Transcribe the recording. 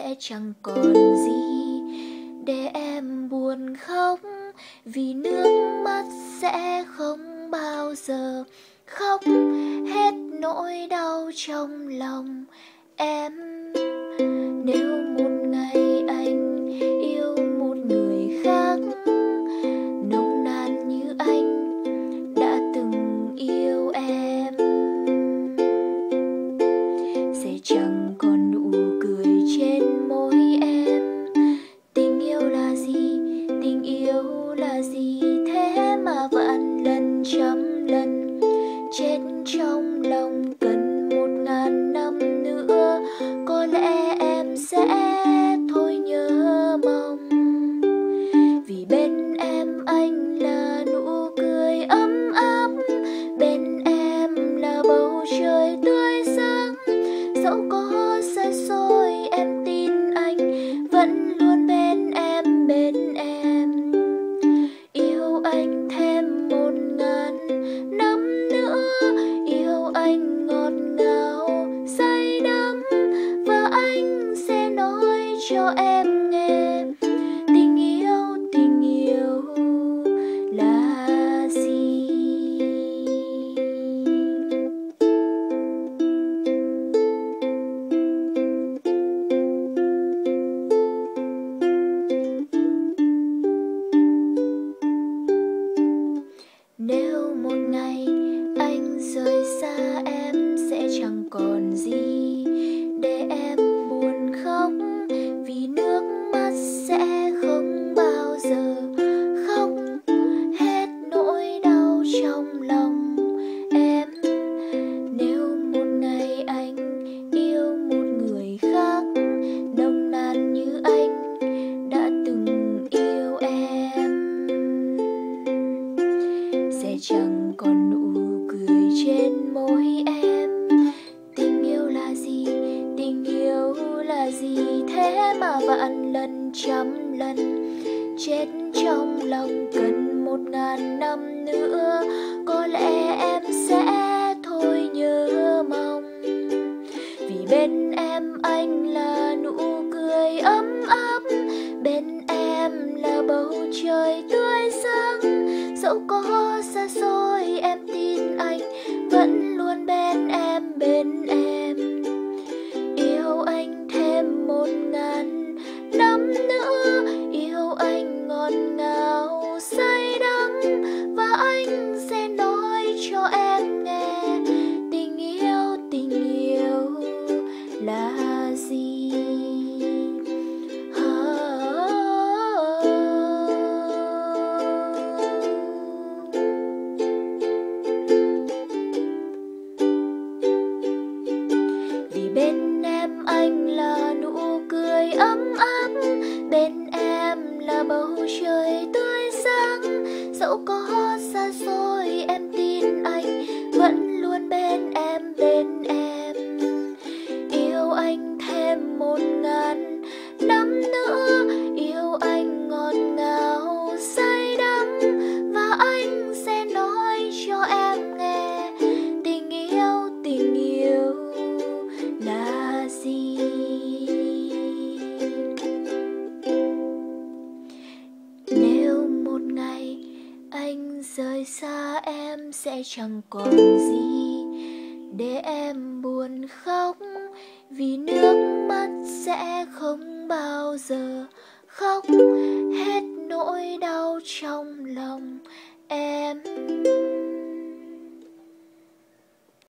sẽ chẳng còn gì để em buồn khóc, vì nước mắt sẽ không bao giờ khóc hết nỗi đau trong lòng em. Nếu một ngày anh yêu một người khác nồng nàn như anh đã từng yêu em, sẽ chẳng còn nụ cười trên môi em. Tình yêu là gì, tình yêu là gì, thế mà vạn lần trăm lần chết trong lòng. Cần 1000 năm nữa có lẽ em sẽ thôi nhớ mong, vì bên em anh là nụ cười ấm áp, bên em là bầu trời tươi sáng. Dẫu có xa xôi em tin anh vẫn luôn bên em, bên em. Yêu anh thêm 1000 năm nữa, yêu anh ngọt ngào say đắm, và anh sẽ nói cho em nghe tình yêu là gì. Nếu một ngày anh rời xa em sẽ chẳng còn gì để em buồn khóc, vì nước mắt sẽ không bao giờ khóc hết nỗi đau trong lòng em. Nếu một ngày anh yêu một người khác nồng nàn như anh đã từng yêu em, sẽ chẳng còn nụ cười trên môi em. Tình yêu là gì, tình yêu là gì, thế mà vạn lần trăm lần chết trong lòng. Cần 1000 năm nữa có lẽ em sẽ thôi nhớ mong, vì bên em anh là nụ cười ấm áp, bên em là bầu trời tươi sáng. Dẫu có xa xôi em tin anh vẫn luôn bên em, bên em. Yêu anh thêm 1000 năm nữa, yêu anh ngọt ngào say đắm, và anh sẽ nói cho em nghe tình yêu là gì. Vì bên em anh là nụ cười ấm áp, bên em là bầu trời tươi sáng. Dẫu có xa xôi em tin anh vẫn luôn bên em, bên em. Yêu anh thêm 1000 năm nữa, yêu anh ngọt ngào say đắm, và anh sẽ nói cho em nghe tình yêu là gì. Nếu một ngày anh rời xa em sẽ chẳng còn gì để em buồn khóc, vì nước mắt sẽ không bao giờ khóc hết nỗi đau trong lòng em.